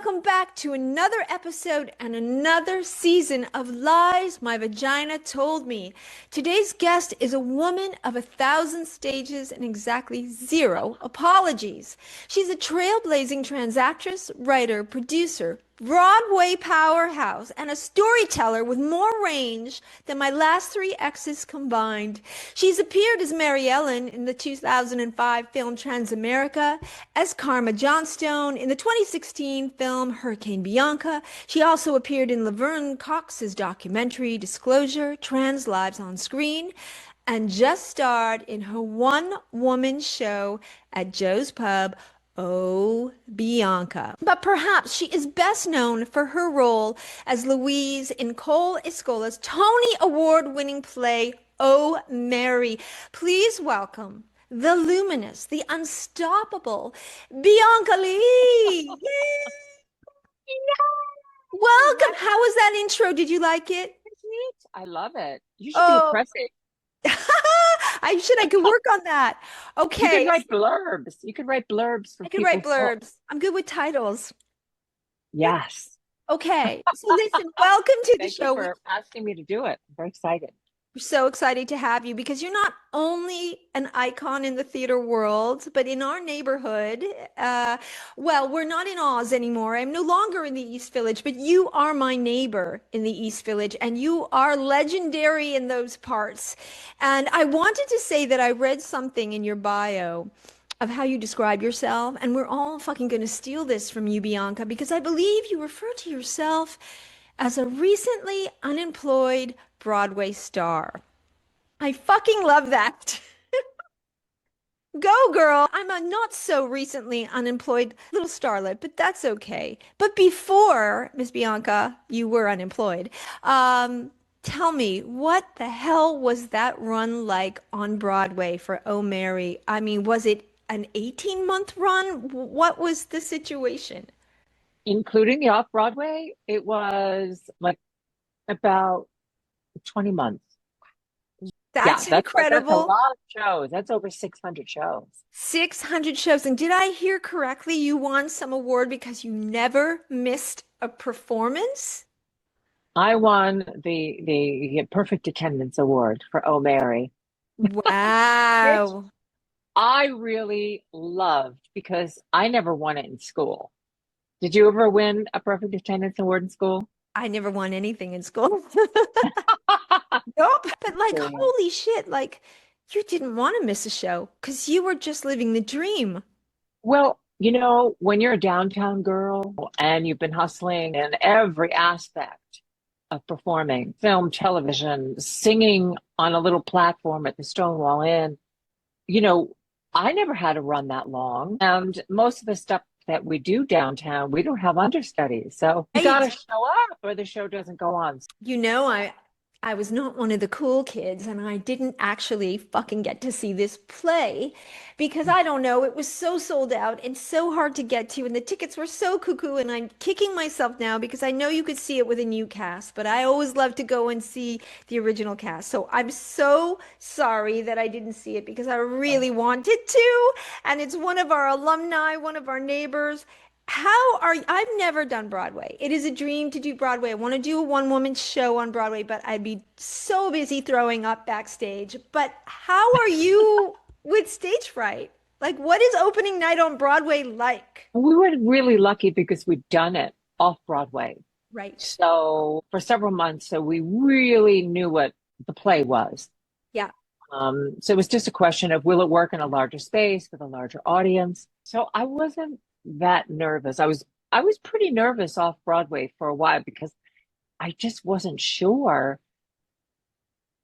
welcome back to another episode and another season of Lies My Vagina Told Me. Today's guest is a woman of 1,000 stages and exactly zero apologies. She's a trailblazing trans actress, writer, producer, Broadway powerhouse, and a storyteller with more range than my last three exes combined. She's appeared as Mary Ellen in the 2005 film Transamerica, as Karma Johnstone in the 2016 film Hurricane Bianca. She also appeared in Laverne Cox's documentary Disclosure, Trans Lives on Screen, and just starred in her one-woman show at Joe's Pub, Oh, Bianca. But perhaps she is best known for her role as Louise in Cole Escola's Tony Award-winning play, Oh, Mary. Please welcome the luminous, the unstoppable Bianca Leigh. Yay! Welcome. How was that intro? Did you like it? I love it. You should be a Oh, press. I could work on that. You could Okay, write blurbs. You could write blurbs for I could write people's books. blurbs. I'm good with titles. Yes. Okay, so listen, welcome to the Thank you show. for asking me to do it. I'm very excited. We're so excited to have you because you're not only an icon in the theater world, but in our neighborhood. Well, we're not in Oz anymore. I'm no longer in the East Village, but you are my neighbor in the East Village, and you are legendary in those parts. And I wanted to say that I read something in your bio of how you describe yourself, and we're all fucking going to steal this from you, Bianca, because I believe you refer to yourself as a recently unemployed Broadway star. I fucking love that. Go, girl. I'm a not so recently unemployed little starlet, but that's okay. But before, Miss Bianca, you were unemployed. Tell me, what the hell was that run like on Broadway for Oh Mary? I mean, was it an 18-month run? What was the situation? Including the off-Broadway, it was like about 20 months. Yeah, That's that's a incredible. lot of shows. That's over 600 shows. 600 shows. And did I hear correctly? You won some award because you never missed a performance? I won the Perfect Attendance Award for Oh Mary, which Wow. I really loved because I never won it in school. Did you ever win a perfect attendance award in school? I never won anything in school. Nope. But like, Yeah. holy shit, like you didn't want to miss a show because you were just living the dream. Well, when you're a downtown girl and you've been hustling in every aspect of performing, film, television, singing on a little platform at the Stonewall Inn, you know, I never had to run that long. And most of the stuff that we do downtown, we don't have understudies. So you got to Right. show up or the show doesn't go on. I was not one of the cool kids and I didn't actually fucking get to see this play because I don't know, it was so sold out and so hard to get to and the tickets were so cuckoo and I'm kicking myself now because I know you could see it with a new cast, but I always love to go and see the original cast. So I'm so sorry that I didn't see it because I really wanted to and it's one of our alumni, one of our neighbors. I've never done Broadway. It is a dream to do Broadway. I want to do a one-woman show on Broadway, but I'd be so busy throwing up backstage. But how are you with stage fright? Like, what is opening night on Broadway like? We were really lucky because we'd done it off Broadway. Right. So for several months, so we really knew what the play was. Yeah. So it was just a question of will it work in a larger space with a larger audience? So I wasn't that nervous. I was pretty nervous off Broadway for a while because I just wasn't sure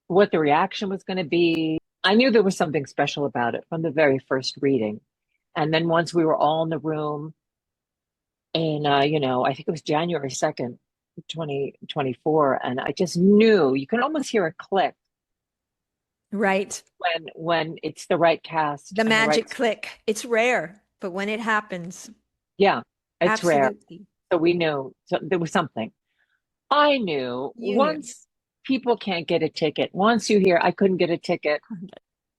what the reaction was going to be. I knew there was something special about it from the very first reading. And then once we were all in the room in I think it was January 2nd, 2024, and I just knew you can almost hear a click Right. when it's the right cast The and the right. magic click. It's rare, but when it happens, Yeah, it's rare. absolutely. So we knew there was something. I knew You knew. once people can't get a ticket, once you hear I couldn't get a ticket,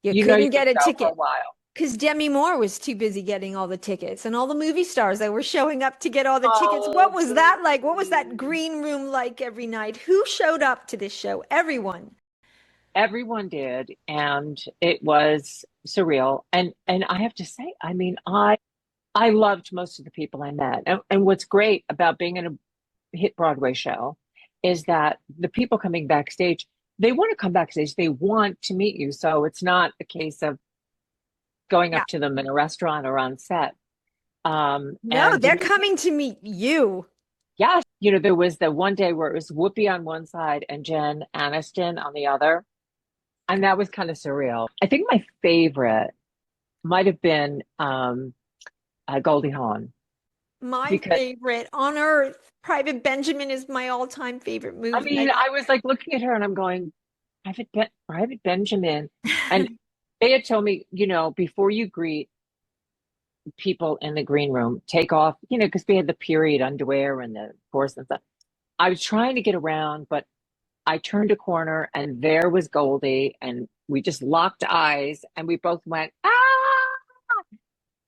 You you know couldn't you're going get to a go for a ticket. while. Because Demi Moore was too busy getting all the tickets and all the movie stars that were showing up to get all the tickets. What Oh, was that like? What was that baby. green room like every night? Who showed up to this show? Everyone. Everyone did, and it was surreal. And I have to say, I mean, I loved most of the people I met. And what's great about being in a hit Broadway show is that the people coming backstage, they want to come backstage. They want to meet you. So it's not a case of going Yeah. up to them in a restaurant or on set. No, And they're Denise, coming to meet you. yes, there was the one day where it was Whoopi on one side and Jen Aniston on the other. And that was kind of surreal. I think my favorite might have been Goldie Hawn My because favorite on earth. Private Benjamin is my all-time favorite I movie. mean I was like looking at her and I'm going, Private Benjamin. And they had told me, before you greet people in the green room, take off, because we had the period underwear and the course and stuff. I was trying to get around, but I turned a corner and there was Goldie, and we just locked eyes and we both went, ah,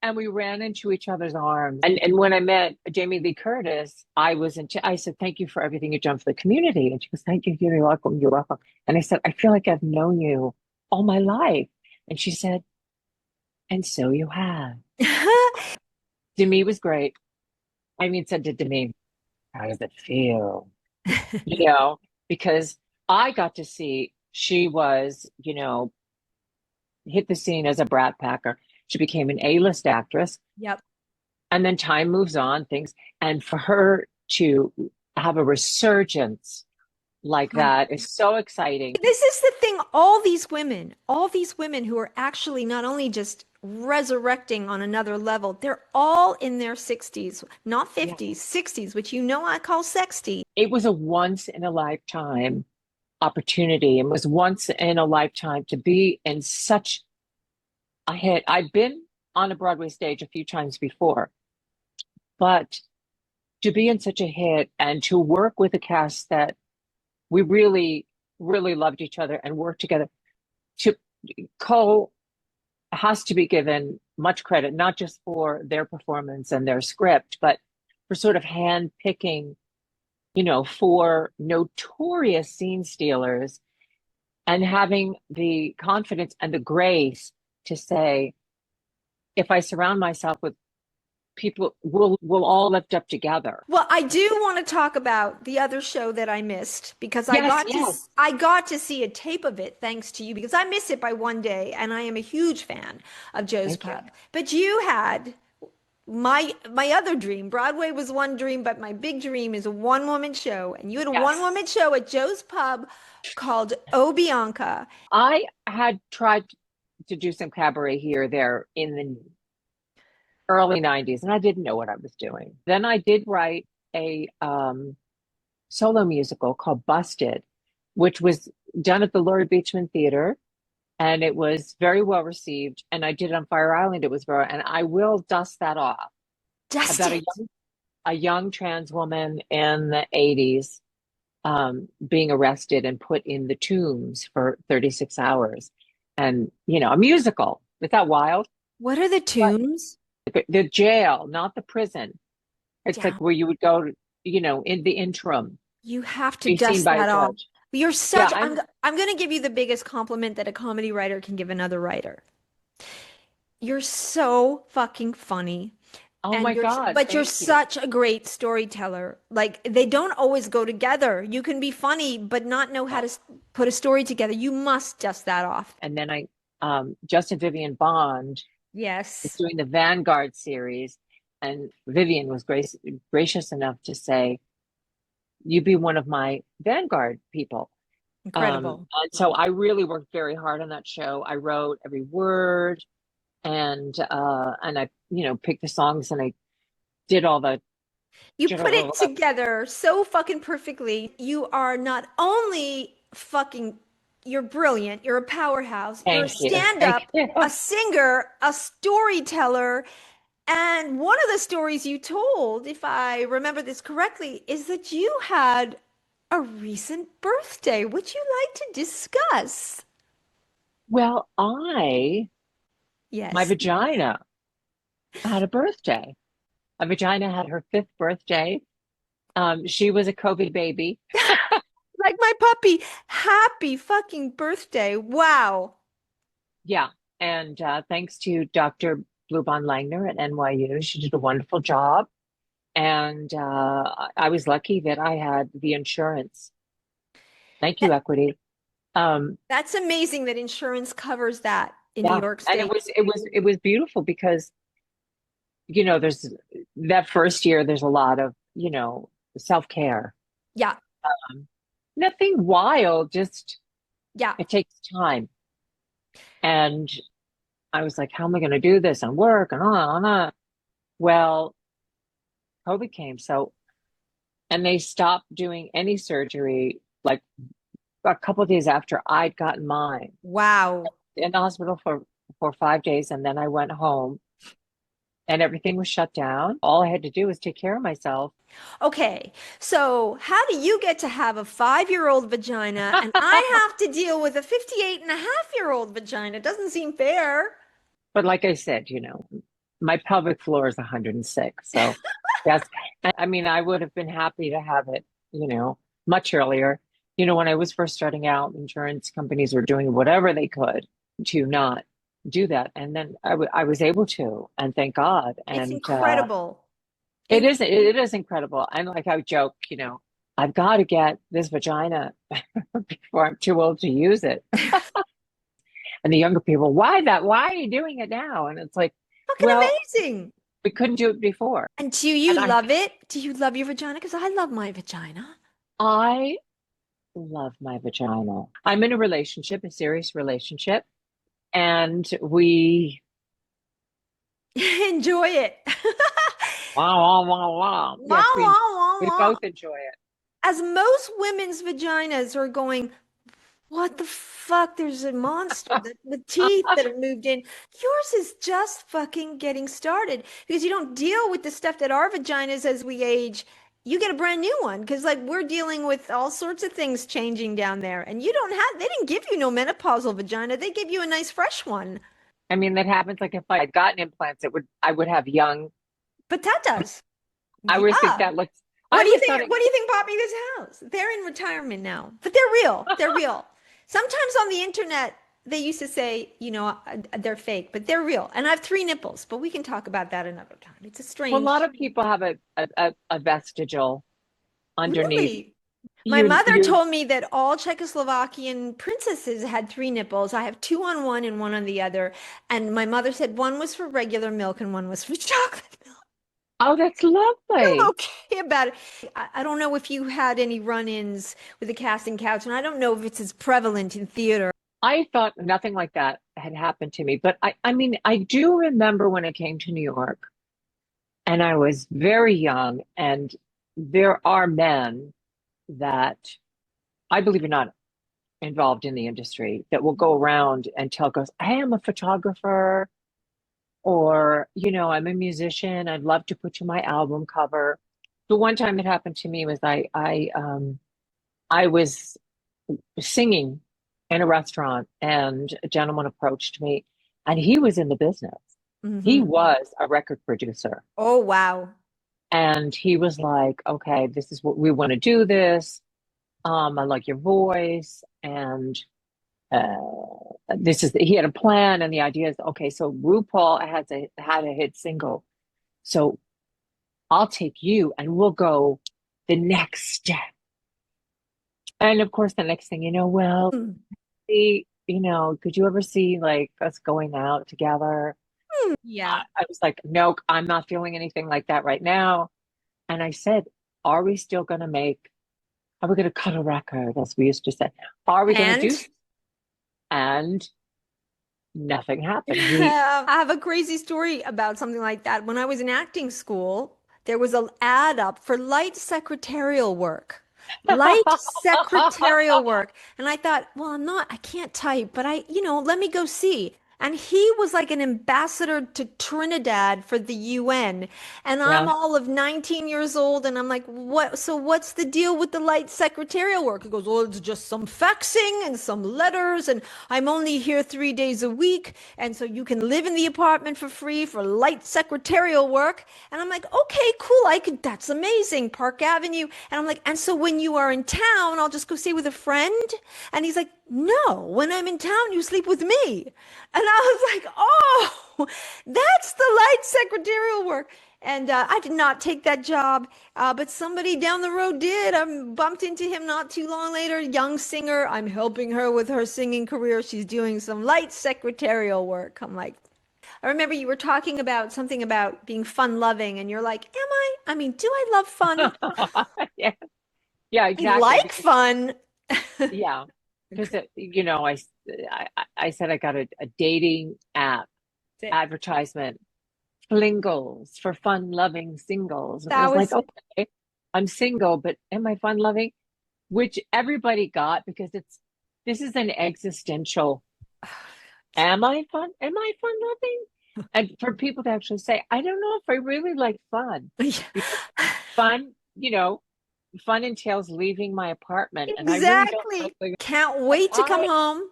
and we ran into each other's arms. And when I met Jamie Lee Curtis, I said, thank you for everything you've done for the community. And she goes, thank you, you're welcome, you're welcome. And I said, I feel like I've known you all my life. And she said, and so you have. Demi was great. I mean, said to Demi, how does it feel? You know, because I got to see she was, hit the scene as a brat packer. She became an A-list actress. Yep. And then time moves on, things. And for her to have a resurgence like that is so exciting. This is the thing, all these women who are actually not only just resurrecting on another level, they're all in their 60s, not Yeah. 50s, 60s, which you know I call sexty. It was a once in a lifetime opportunity and was once in a lifetime to be in such a hit. I've been on a Broadway stage a few times before, but to be in such a hit and to work with a cast that we really, really loved each other and worked together. To Cole has to be given much credit, not just for their performance and their script, but for sort of hand picking, for notorious scene stealers and having the confidence and the grace to say, if I surround myself with people, we'll all lift up together. Well, I do want to talk about the other show that I missed because Yes, yes. I got to see a tape of it thanks to you because I missed it by one day and I am a huge fan of Joe's Thank you. Pub. But you had my other dream. Broadway was one dream, but my big dream is a one-woman show. And you had a Yes. one-woman show at Joe's Pub called Oh Bianca. I had tried to do some cabaret here or there in the early 90s, and I didn't know what I was doing. Then I did write a solo musical called Busted, which was done at the Laurie Beachman Theater, and it was very well received. And I did it on Fire Island. It was very, and I will dust that off Dust about it. a young trans woman in the 80s being arrested and put in the tombs for 36 hours. And, a musical. Is that wild? What are the But tunes? the jail, not the prison. It's Yeah, like where you would go, in the interim, you have to be seen dust by a that off. judge. You're Yeah, such, I'm, I'm going to give you the biggest compliment that a comedy writer can give another writer. You're so fucking funny. oh my God, But you're thank you. such a great storyteller. Like they don't always go together. You can be funny, but not know how to No. put a story together. You must dust that off. And then Justin Vivian Bond is Yes. doing the Vanguard series, and Vivian was gracious enough to say, "You be one of my Vanguard people." Incredible. And so I really worked very hard on that show. I wrote every word, and I, picked the songs, and I did all the, You did put all it the together so fucking perfectly. You are not only fucking, you're brilliant, you're a powerhouse, you're a thank you, thank stand-up, you. a singer, a storyteller. And one of the stories you told, if I remember this correctly, is that you had a recent birthday. Would you like to discuss? Well, I My Yes. vagina had a birthday. My vagina had her fifth birthday. She was a COVID baby. Like my puppy. Happy fucking birthday. Wow. Yeah. And thanks to Dr. Bluebon Langner at NYU, she did a wonderful job. And I was lucky that I had the insurance. Thank you, That, Equity. that's amazing that insurance covers that in New Yeah. York And State. it was beautiful because, there's that first year, there's a lot of, self-care. Yeah. Um, Nothing wild, just Yeah. it takes time. And I was like, how am I going to do this and work and on and on? Well, COVID came. And they stopped doing any surgery like a couple of days after I'd gotten mine Wow. in the hospital for 5 days. And then I went home and everything was shut down. All I had to do was take care of myself. Okay, so how do you get to have a 5-year-old vagina and I have to deal with a 58 and a half-year-old vagina? Doesn't seem fair. But like I said, my pelvic floor is 106. So yes, I mean, I would have been happy to have it, much earlier. When I was first starting out, insurance companies were doing whatever they could to not do that. And then I was able to, and thank God. It's And incredible. In it is incredible. And like I joke, I've got to get this vagina before I'm too old to use it. And the younger people, why are you doing it now? And it's like, fucking well, amazing. we couldn't do it before. And do you And love it? Do you love your vagina? Because I love my vagina. I love my vagina. I'm in a relationship, a serious relationship, and we Enjoy it. wow, wow, wow, wow. Yes, Wow, wow, wow, we wow. both enjoy it. As most women's vaginas are going, what the fuck? There's a monster. The teeth that have moved in. Yours is just fucking getting started because you don't deal with the stuff that our vaginas as we age. You get a brand new one because, like, we're dealing with all sorts of things changing down there. And you don't have, they didn't give you no menopausal vagina. They gave you a nice fresh one. I mean, that happens like if I had gotten implants, I would have young. Patatas. I always think Yeah. that looks, I What do you always think? thought it, What do you think bought me this house? They're in retirement now, but they're real. They're real. Sometimes on the internet, they used to say, they're fake, but they're real. And I have 3 nipples, but we can talk about that another time. It's a well, a strange, lot of people have a vestigial underneath. really. My You, mother you, told me that all Czechoslovakian princesses had 3 nipples. I have two on one and one on the other. And my mother said one was for regular milk and one was for chocolate milk. oh, that's I'm lovely. okay about it. I don't know if you had any run-ins with the casting couch, and I don't know if it's as prevalent in theater. I thought nothing like that had happened to me, but I mean, I do remember when I came to New York and I was very young, and there are men that I believe are not involved in the industry that will go around and tell girls, hey, I'm a photographer, or, I'm a musician. I'd love to put you my album cover. The one time it happened to me was I was singing in a restaurant and a gentleman approached me and he was in the business. He Hmm. was a record producer. Oh, wow. And he was like, okay, this is what we want to do this. I like your voice. And he had a plan. And the idea is, okay, so RuPaul had a hit single. So I'll take you and we'll go the next step. And of course, the next thing well, Mm. see, could you ever see like us going out together? Yeah. I was like, no, I'm not feeling anything like that right now. And I said, are we still going to are we going to cut a record, as we used to say? Are we going to do? And And nothing happened. I have a crazy story about something like that. When I was in acting school, there was an ad up for light secretarial work. Light secretarial work. And I thought, well, I can't type, but let me go see. and he was like an ambassador to Trinidad for the UN. And I'm Yeah. all of 19 years old, and I'm like, what? So what's the deal with the light secretarial work? He goes, well, it's just some faxing and some letters, and I'm only here 3 days a week, and so you can live in the apartment for free for light secretarial work. And I'm like, okay, cool. I could, that's amazing. Park Avenue. And I'm like, and so when you are in town, I'll just go stay with a friend. And he's like, no, when I'm in town, you sleep with me. And I was like, oh, that's the light secretarial work. And I did not take that job, but somebody down the road did. I bumped into him not too long later, young singer. I'm helping her with her singing career. She's doing some light secretarial work. I'm like, I remember you were talking about something about being fun loving, and you're like, am I? I mean, do I love fun? Yeah. Yeah, I exactly. like Because fun. yeah, because I said I got a dating app advertisement, flingles for fun-loving singles. And I That was like, was it. okay, I'm single, but am I fun-loving? Which everybody got because this is an existential, am I fun-loving? And for people to actually say, I don't know if I really like fun because fun, fun entails leaving my apartment and I really don't like Exactly. like Can't but wait to come home.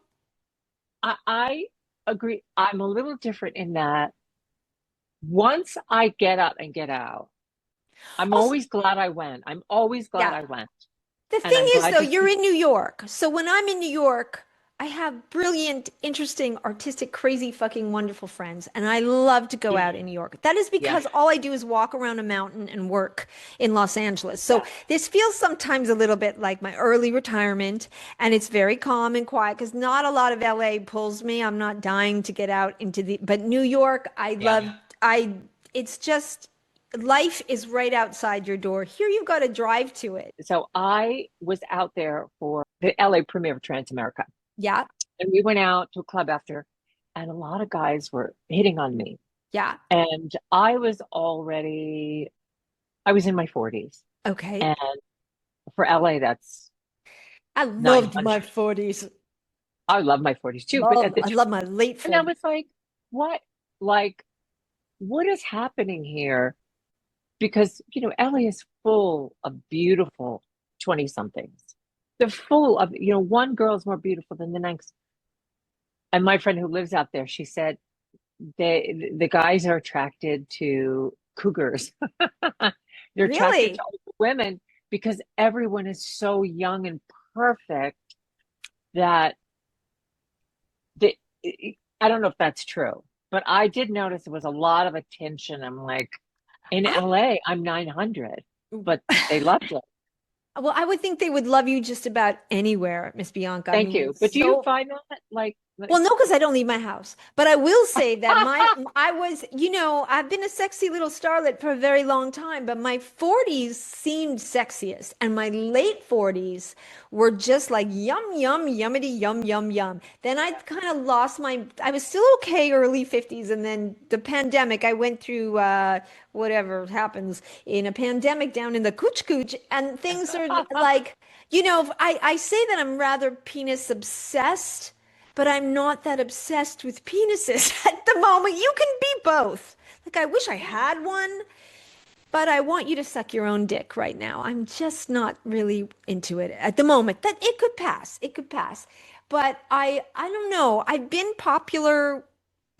I agree. I'm a little different in that once I get up and get out, I'm Also, always glad I went. I'm always glad yeah. I went. The And thing I'm is, glad though, to you're see in New York. So when I'm in New York, I have brilliant, interesting, artistic, crazy, fucking wonderful friends. And I love to go out in New York. That is yeah, because all I do is walk around a mountain and work in Los Angeles. So yeah. this feels sometimes a little bit like my early retirement. And it's very calm and quiet because not a lot of LA pulls me. I'm not dying to get out into but New York, I Yeah. love, it's just, life is right outside your door. Here you've got to drive to it. So I was out there for the LA premiere of Transamerica. Yeah. And we went out to a club after, and a lot of guys were hitting on me. Yeah. And I was in my 40s. Okay. And for LA, that's I loved my 900. 40s. I love my 40s too, but at the I love my late and I 40s. was like, what? Like, what is happening here? Because, LA is full of beautiful 20 somethings. They're full of, one girl's more beautiful than the next. And my friend who lives out there, she said the guys are attracted to cougars. They're attracted to Really? older women because everyone is so young and perfect that they, I don't know if that's true, but I did notice there was a lot of attention. I'm like, in I LA, I'm 900, but they loved it. well, I would think they would love you just about anywhere, Miss Bianca. I Thank mean, you're you. But do you so find that like well, no, because I don't leave my house. But I will say that I was, I've been a sexy little starlet for a very long time, but my 40s seemed sexiest, and my late 40s were just like yum, yum, yummity, yum, yum, yum. Then I kind of lost I was still okay early 50s, and then the pandemic, I went through whatever happens in a pandemic down in the Cooch Cooch, and things are like, I say that I'm rather penis obsessed. But I'm not that obsessed with penises at the moment. You can be both. Like, I wish I had one, but I want you to suck your own dick right now. I'm just not really into it at the moment. That it could pass. It could pass. But I don't know. I've been popular.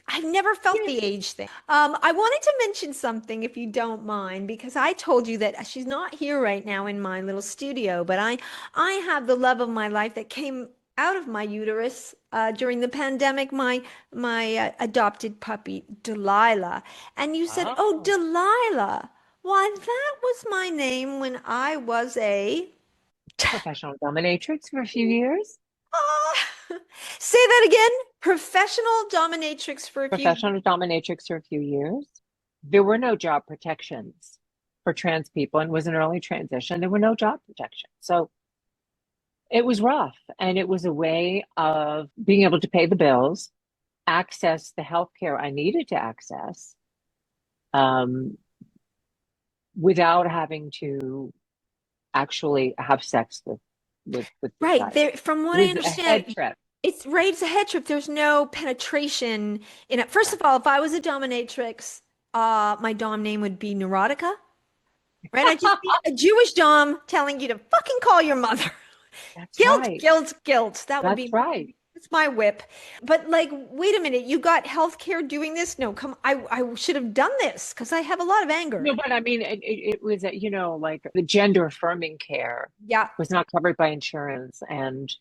I've never felt yeah. the age thing. I wanted to mention something, if you don't mind, because I told you that she's not here right now in my little studio, but I have the love of my life that came out of my uterus during the pandemic. My adopted puppy Delilah, and you said, "Oh, Oh, Delilah." Why, that was my name when I was a professional dominatrix for a few years. Ah, say that again. Professional dominatrix for a few. Professional dominatrix for a few years. There were no job protections for trans people and was an early transition. There were no job protections. So it was rough. And it was a way of being able to pay the bills, access the health care I needed to access, um, without having to actually have sex with this Right. guy. There, from It what I was a head understand, trip. It's right, it's a head trip. There's no penetration in it. First of all, if I was a dominatrix, my dom name would be Neurotica, right? I'd just be a Jewish dom telling you to fucking call your mother. That's Guilt, right. guilt, guilt. That would That's be right. that's my whip. But like, wait a minute, you got healthcare doing this? No, come, I should have done this because I have a lot of anger. No, but I mean, it was, like the gender affirming care Yeah, was not covered by insurance. And,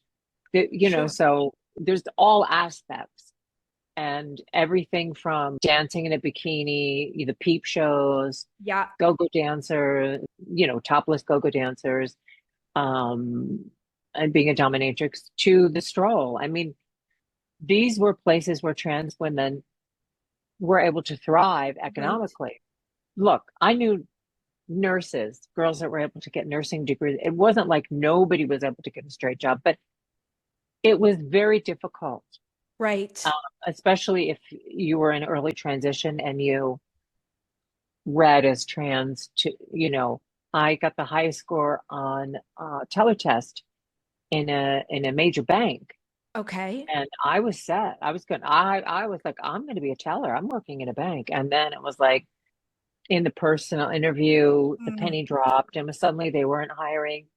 sure. so there's all aspects and everything from dancing in a bikini, the peep shows, Yeah, go-go dancer, topless go-go dancers, um, and being a dominatrix to the stroll. I mean, these were places where trans women were able to thrive right. economically. Look, I knew nurses, girls that were able to get nursing degrees. It wasn't like nobody was able to get a straight job, but it was very difficult, Right. um, especially if you were in early transition and you read as trans I got the highest score on teletest in a major bank. Okay. And I was set. I was good. I was like, I'm going to be a teller. I'm working in a bank. And then it was like in the personal interview, the Mm. penny dropped, and suddenly they weren't hiring.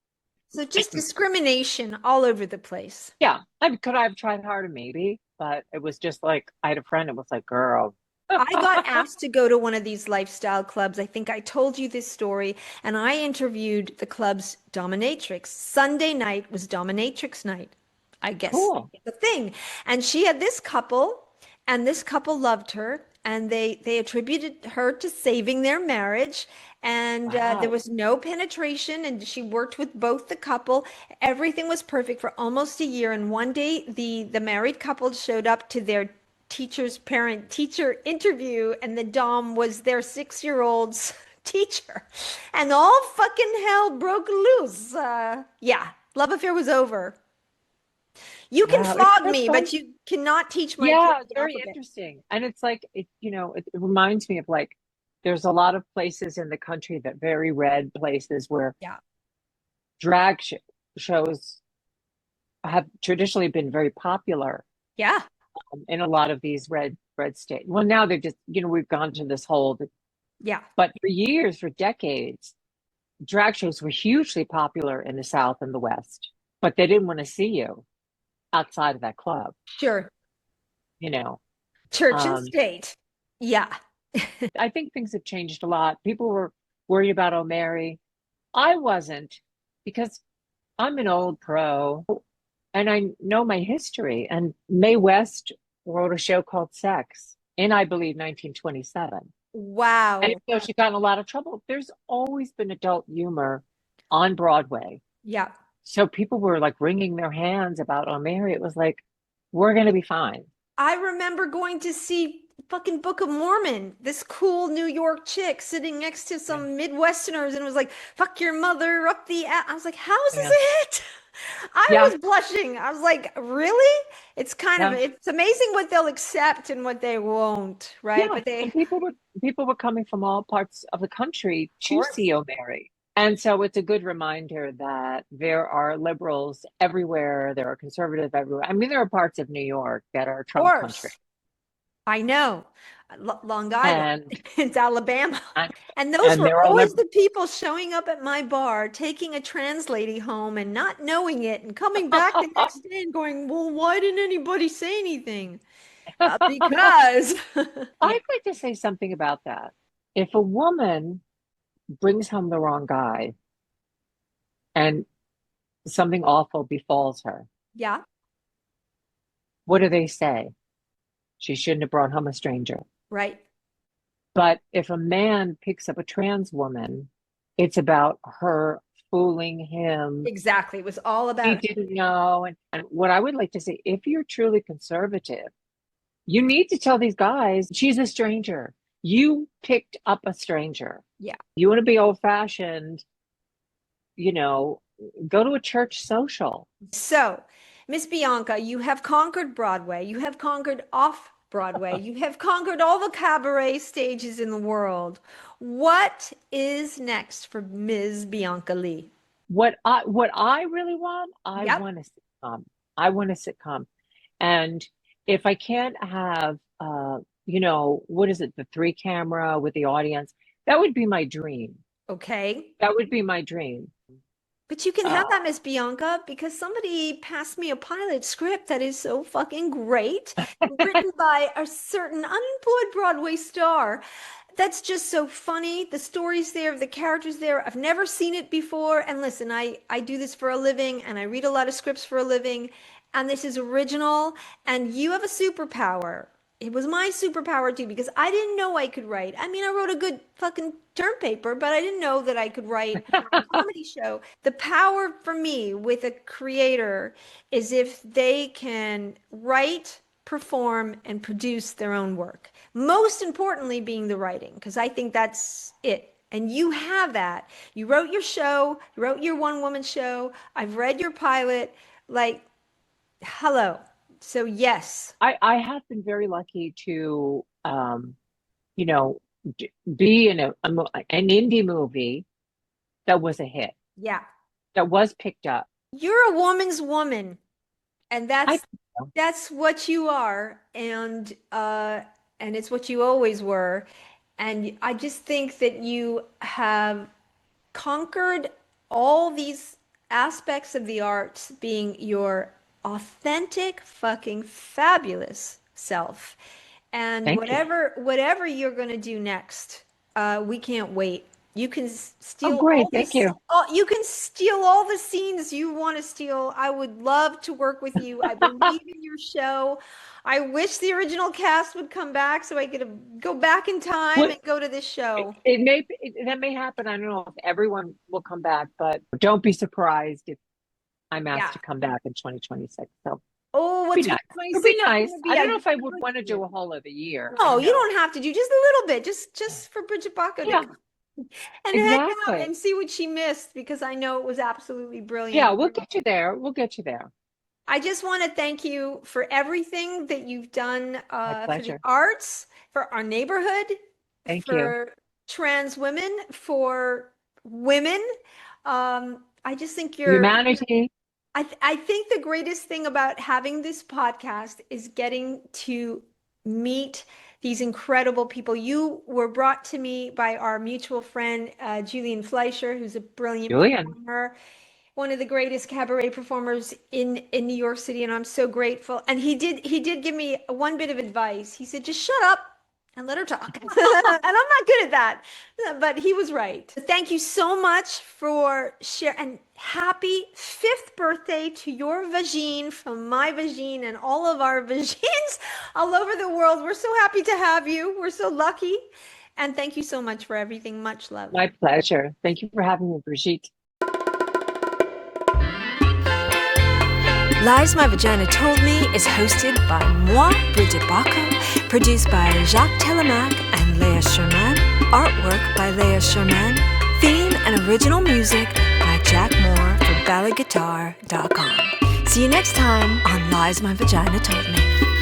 So just discrimination all over the place. Yeah, could I have tried harder? Maybe, but it was just like I had a friend. It was like, girl, I got asked to go to one of these lifestyle clubs. I think I told you this story, and I interviewed the club's dominatrix. Sunday night was dominatrix night. I guess cool. the thing. And she had this couple, and this couple loved her, and they attributed her to saving their marriage. And there Wow. was no penetration, and she worked with both the couple. Everything was perfect for almost a year. And one day, the married couple showed up to their teacher's parent teacher interview, and the dom was their 6-year-old's teacher, and all fucking hell broke loose. Yeah, love affair was over. You can Wow. It's flog just me, so, but you cannot teach my kids yeah, it's the very alphabet. interesting. And it's like, it reminds me of like, there's a lot of places in the country that very red places where Yeah, drag shows have traditionally been very popular yeah, in a lot of these red states. Well, now they've just, we've gone to this whole, yeah. but for years, for decades, drag shows were hugely popular in the South and the West, but they didn't want to see you outside of that club, Sure. you know. Church and Um, state. Yeah. I think things have changed a lot. People were worried about O'Mary. I wasn't because I'm an old pro and I know my history. And Mae West wrote a show called Sex in, I believe, 1927. And Wow. she got in a lot of trouble. There's always been adult humor on Broadway. Yeah. So people were like wringing their hands about O'Mary. It was like, we're going to be fine. I remember going to see fucking Book of Mormon, this cool New York chick sitting next to Yeah. some Midwesterners, and it was like, fuck your mother up the ass. I was like, how is this Yeah. it? I Yeah. was blushing. I was like, really? It's kind of, Yeah. it's amazing what they'll accept and what they won't, right? Yeah. But they, And of people were coming from all parts of the country to course. see O'Mary. And so it's a good reminder that there are liberals everywhere, there are conservatives everywhere. I mean, there are parts of New York that are Of Trump country. course. I know. Long Island. And It's Alabama. and, And those and were there are always liberals. the people showing up at my bar, taking a trans lady home and not knowing it, and coming back the next day and going, well, why didn't anybody say anything? Because, yeah, I'd like to say something about that. If a woman brings home the wrong guy and something awful befalls her, yeah, what do they say? She shouldn't have brought home a stranger. right. But if a man picks up a trans woman, it's about her fooling him. Exactly. It was all He about, didn't know. And what I would like to say, if you're truly conservative, you need to tell these guys, she's a stranger. You picked up a stranger. yeah. You want to be old fashioned, you know, go to a church social. So, Miss Bianca, you have conquered Broadway. You have conquered off Broadway. You have conquered all the cabaret stages in the world. What is next for Ms. Bianca Leigh? What I really want, I Yep. want a sitcom. I want a sitcom. And if I can't have, what is it, the 3 camera with the audience, that would be my dream. Okay. That would be my dream. But you can have Uh, that, Miss Bianca, because somebody passed me a pilot script that is so fucking great, written by a certain unemployed Broadway star. That's just so funny. The story's there, the characters there. I've never seen it before. And listen, I do this for a living and I read a lot of scripts for a living. And this is original. And you have a superpower. It was my superpower too, because I didn't know I could write. I mean, I wrote a good fucking term paper, but I didn't know that I could write a comedy show. The power for me with a creator is if they can write, perform, and produce their own work. Most importantly, being the writing, because I think that's it. And you have that. You wrote your show, you wrote your one-woman show. I've read your pilot. Like, hello. So yes. I have been very lucky to, you know, be in an indie movie that was a hit, Yeah. that was picked up. You're a woman's woman, and I that's what you are, and it's what you always were. And I just think that you have conquered all these aspects of the arts, being your authentic, fucking fabulous self. And Thank you. whatever you're gonna do next, we can't wait. You can Oh, steal great. all Thank this. you. You can steal all the scenes you want to steal. I would love to work with you. I believe in your show. I wish the original cast would come back so I could go back in time What and go to this show. that may happen. I don't know if everyone will come back, but don't be surprised if I'm Yeah. asked to come back in 2026. So Oh, it'd what's be nice. It'd 2026 be nice. gonna be? I don't I know if I have would no want to idea. do a whole other year. I No, don't you know. don't have to do just a little bit, just for Brigitte Bako to Yeah, come and hang out exactly. and see what she missed, because I know it was absolutely Yeah, brilliant. we'll get you there. We'll get you there. I just want to thank you for everything that you've done My for the pleasure. arts, for our neighborhood, Thank you. for trans women, for women. I just think Humanity. I think the greatest thing about having this podcast is getting to meet these incredible people. You were brought to me by our mutual friend, Julian Fleischer, who's a brilliant Julian. performer, one of the greatest cabaret performers in New York City, and I'm so grateful. And he did give me one bit of advice. He said, "Just shut up and let her talk." And I'm not good at that, but he was right. Thank you so much for sharing, and happy 5th birthday to your vagine from My Vagine and all of our vagines all over the world. We're so happy to have you. We're so lucky. And thank you so much for everything. Much love. My pleasure. Thank you for having me, Brigitte. Lies My Vagina Told Me is hosted by moi, Brigitte Bako, produced by Jacques Telemac and Leah Sherman, artwork by Leah Sherman, theme and original music by Jack Moore for balladguitar.com. See you next time on Lies My Vagina Told Me.